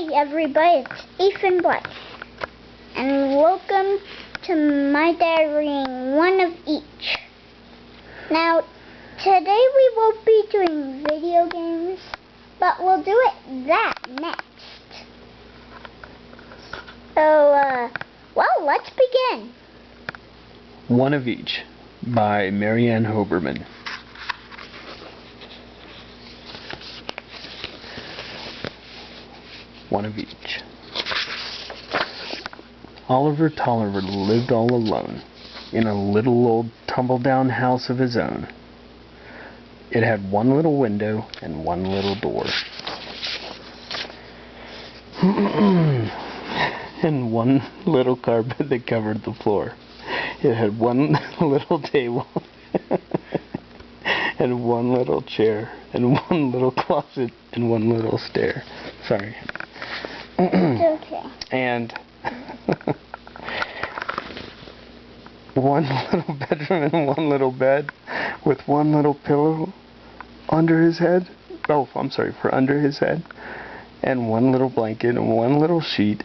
Hey everybody, it's Ethan Black, and welcome to my diary, one of each. Now, today we won't be doing video games, but we'll do that next. So, well, let's begin. One of Each by Mary Ann Hoberman. One of each. Oliver Tolliver lived all alone in a little old tumble-down house of his own. It had one little window and one little door. And one little carpet that covered the floor. It had one little table and one little chair and one little closet and one little stair. Sorry. It's okay. And one little bedroom and one little bed with one little pillow under his head. Oh, I'm sorry, for under his head. And one little blanket and one little sheet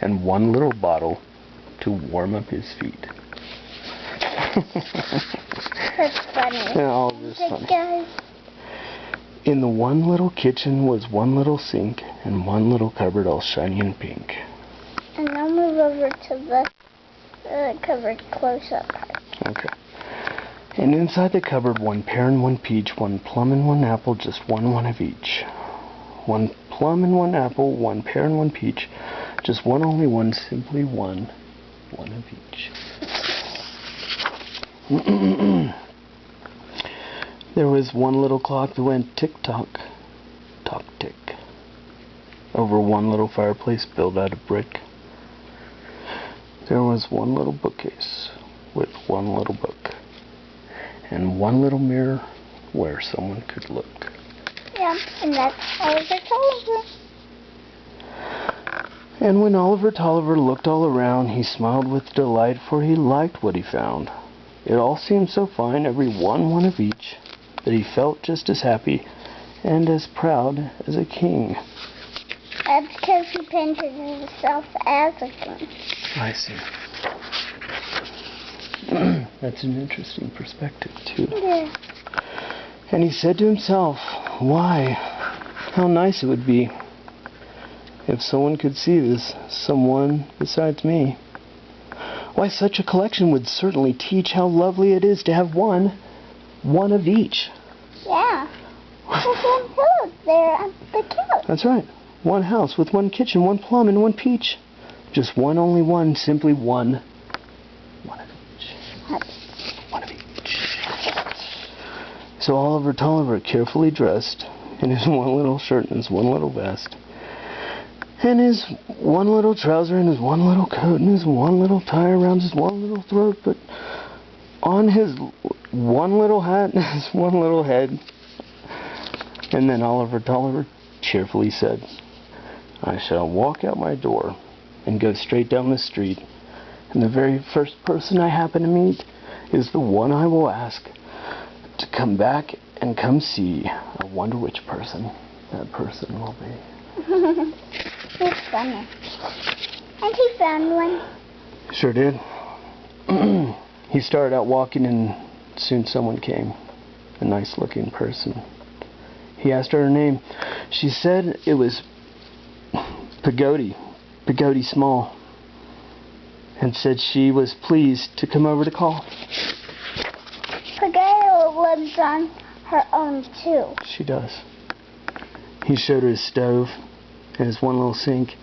and one little bottle to warm up his feet. That's funny. Yeah, all of this funny. Guys. In the one little kitchen was one little sink and one little cupboard all shiny and pink. And now move over to the cupboard close-up part. Okay. And inside the cupboard, one pear and one peach, one plum and one apple, just one of each. One plum and one apple, one pear and one peach, just one, only one, simply one of each. There was one little clock that went tick-tock, tock-tick, over one little fireplace built out of brick. There was one little bookcase with one little book, and one little mirror where someone could look. Yeah, and that's Oliver Tolliver. And when Oliver Tolliver looked all around, he smiled with delight, for he liked what he found. It all seemed so fine, every one of each, that he felt just as happy and as proud as a king. That's because he painted himself as a king. I see. That's an interesting perspective, too. Yeah. And he said to himself, why, how nice it would be if someone could see this, someone besides me. Why, such a collection would certainly teach how lovely it is to have one of each. Yeah. There's one pillow there on the couch. That's right. One house with one kitchen, one plum, and one peach. Just one, only one, simply one. One of each. One of each. So Oliver Tolliver, carefully dressed in his one little shirt and his one little vest, and his one little trouser and his one little coat and his one little tie around his one little throat, but on his one little hat and his one little head. And then Oliver Tolliver cheerfully said, I shall walk out my door and go straight down the street, and the very first person I happen to meet is the one I will ask to come back and come see. I wonder which person that person will be. It's funny. And he found one. Sure did. He started out walking and soon someone came. A nice looking person. He asked her name. She said it was Pagodi Small, and said she was pleased to come over to call. Pagodi lives on her own too. She does. He showed her his stove, and his one little sink,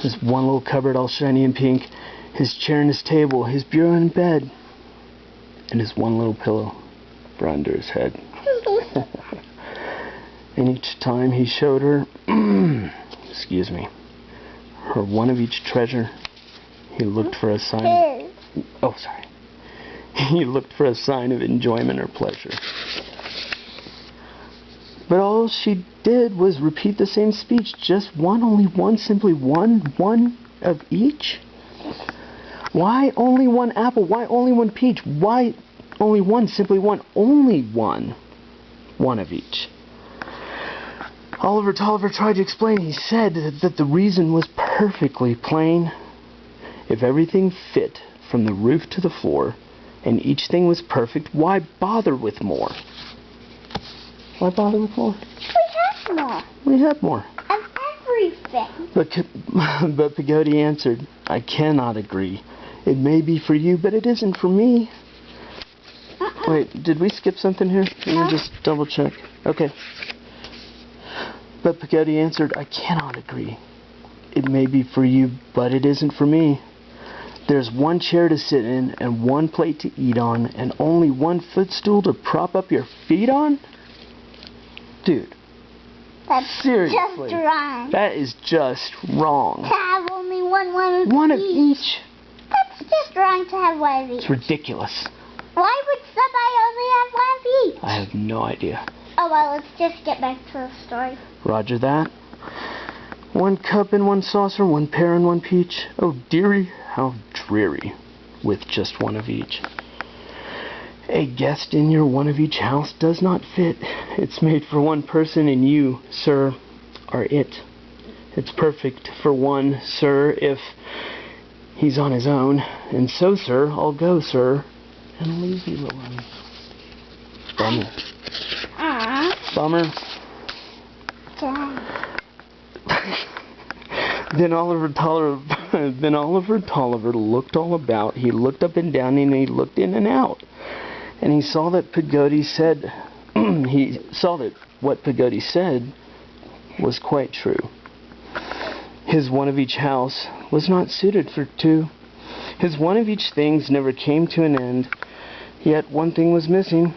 his one little cupboard all shiny and pink, his chair and his table, his bureau and bed, and his one little pillow for under his head. And each time he showed her, excuse me, her one of each treasure, he looked for a sign. Oh, sorry. He looked for a sign of enjoyment or pleasure. But all she did was repeat the same speech, just one, only one, simply one of each. Why only one apple? Why only one peach? Why only one, simply one, only one of each? Oliver Tolliver tried to explain. He said that the reason was perfectly plain. If everything fit from the roof to the floor, and each thing was perfect, why bother with more? Why bother with more? We have more. We have more. Of everything. But Pagodi answered, I cannot agree. It may be for you, but it isn't for me. Wait, did we skip something here? Let me just double check. Okay. But Pagodi answered, I cannot agree. It may be for you, but it isn't for me. There's one chair to sit in, and one plate to eat on, and only one footstool to prop up your feet on? Dude. That's seriously. just wrong. That is just wrong. To have only one One of each? That's just wrong to have one of each. It's ridiculous. Why would somebody only have one of each? I have no idea. Oh, well, let's just get back to the story. Roger that. One cup and one saucer, one pear and one peach. Oh, dearie, how dreary, with just one of each. A guest in your one of each house does not fit. It's made for one person, and you, sir, are it. It's perfect for one, sir, if he's on his own. And so, sir, I'll go, sir, and leave you alone. Bummer. Bummer. Then Oliver Tolliver looked all about. He looked up and down, and he looked in and out. And he saw that Pagodi said, what Pagodi said was quite true. His one of each house was not suited for two. His one of each things never came to an end. Yet one thing was missing.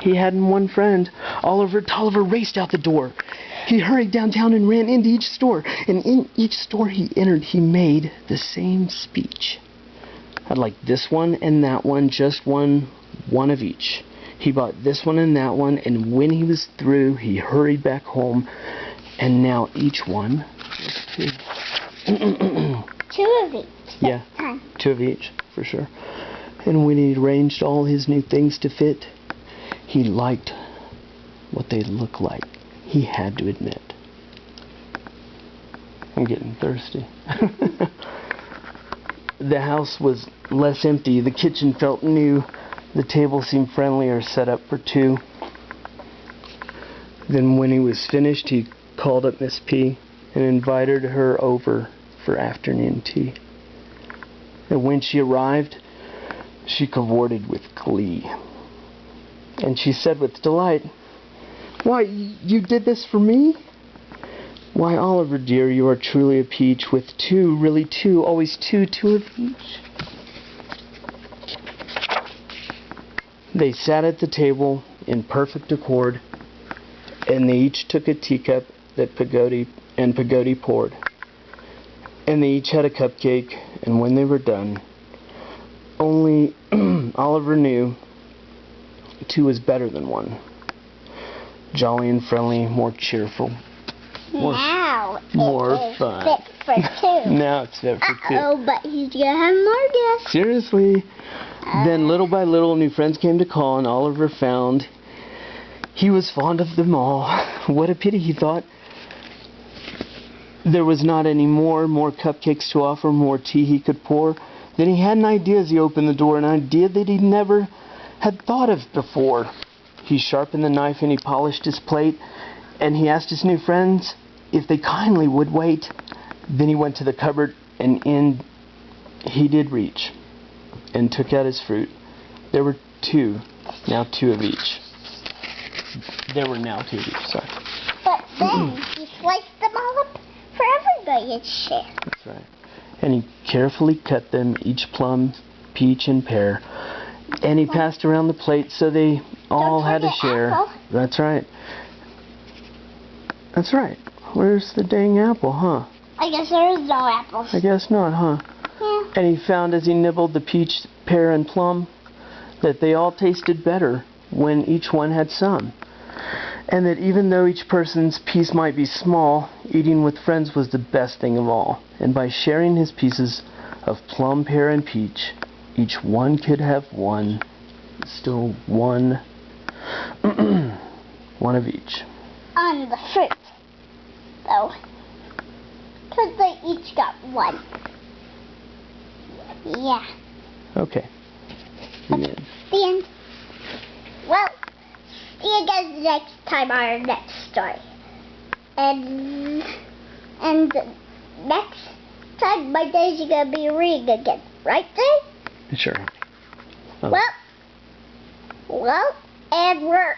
He hadn't one friend. Oliver Tolliver raced out the door. He hurried downtown and ran into each store. And in each store he entered, he made the same speech. I'd like this one and that one, just one of each. He bought this one and that one, and when he was through, he hurried back home, and now each one was two. Two of each. Yeah, two of each, for sure. And when he arranged all his new things to fit, he liked what they looked like. He had to admit. I'm getting thirsty. The house was less empty. The kitchen felt new. The table seemed friendlier, set up for two. Then when he was finished, he called up Miss P and invited her over for afternoon tea. And when she arrived, she cavorted with glee. And she said with delight, "Why, you did this for me? Why, Oliver, dear, you are truly a peach, with two, really two, always two of each." They sat at the table in perfect accord, and they each took a teacup that Pagodi poured. And they each had a cupcake, and when they were done, only Oliver knew two was better than one. Jolly and friendly, more cheerful. Now more it is fun. fit for two. Now it's fit for two. Uh-oh, but he's gonna have more guests. Seriously. Then little by little, new friends came to call, and Oliver found he was fond of them all. What a pity, he thought. There was not any more cupcakes to offer, more tea he could pour. Then he had an idea as he opened the door, an idea that he never had thought of before. He sharpened the knife and he polished his plate, and he asked his new friends if they kindly would wait. Then he went to the cupboard, and in he did reach, and took out his fruit. There were two, now two of each. There were now two of each, sorry. But then he sliced them all up for everybody to share. That's right. And he carefully cut them, each plum, peach, and pear. And he passed around the plate so they all had to share. Apple. That's right. That's right. Where's the dang apple, huh? I guess there is no apples. I guess not, huh? Yeah. And he found as he nibbled the peach, pear, and plum that they all tasted better when each one had some. And that even though each person's piece might be small, eating with friends was the best thing of all. And by sharing his pieces of plum, pear, and peach, each one could have one, still one, one of each. On the fruit. though. Because they each got one. Yeah. Okay. The end. Well, see you guys next time on our next story. And next time my days are gonna be reading again, right, Jay? Sure. Oh. Well, and we're